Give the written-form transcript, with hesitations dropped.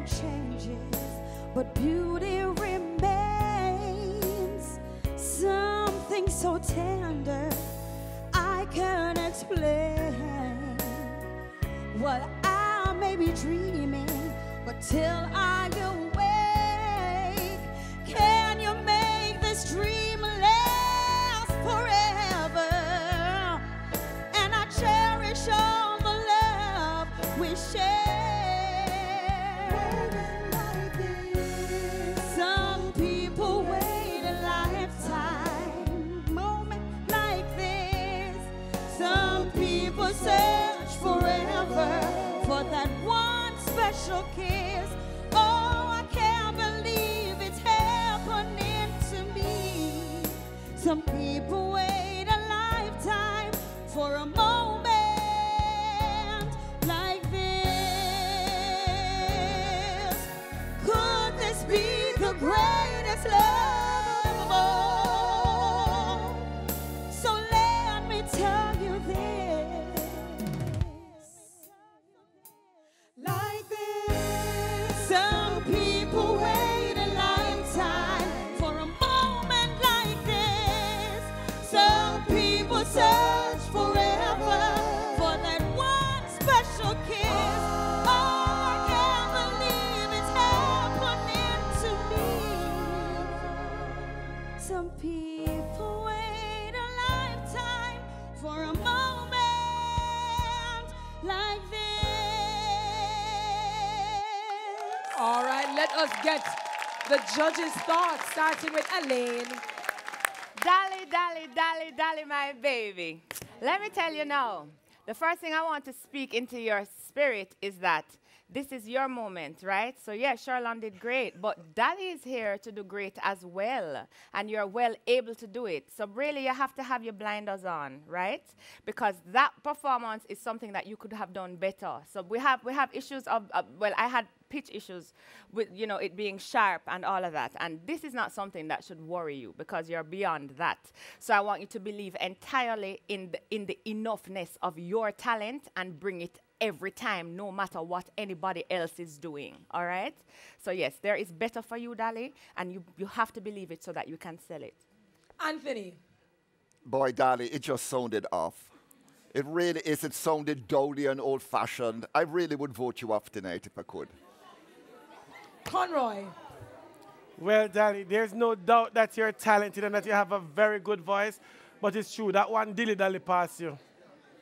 form changes, but beauty remains. Something so tender I can't explain. What I may be dreaming, but till I awake, can you make this dream last forever? And I cherish all the love we share. Some people wait a lifetime, moment like this. Some people search forever for that one special kiss. Oh, I can't believe it's happening to me. Some people wait a lifetime for a moment like this. Could this be the greatest love of all? So let me tell you this. Like this. Some people wait a lifetime for a moment like this. Some people search forever for that one special kiss. Oh, I can't believe it's happening to me. Some people wait a lifetime for a moment like this. All right, let us get the judges' thoughts, starting with Elaine. Dolly, Dolly, Dolly, Dolly, my baby. Let me tell you now, the first thing I want to speak into your spirit is that this is your moment, right? So yeah, Charlene did great, but Dolly is here to do great as well, and you're well able to do it. So really, you have to have your blinders on, right? Because that performance is something that you could have done better. So we have issues of, well, I had pitch issues with, you know, it being sharp and all of that. And this is not something that should worry you because you're beyond that. So I want you to believe entirely in the enoughness of your talent and bring it every time, no matter what anybody else is doing, all right? So yes, there is better for you, Dolly, and you have to believe it so that you can sell it. Anthony. Boy, Dolly, it just sounded off. It really is. It sounded dowdy and old-fashioned. I really would vote you off tonight if I could. Conroy. Well, Dolly, there's no doubt that you're talented and that you have a very good voice, but it's true, that one dilly-dally past you.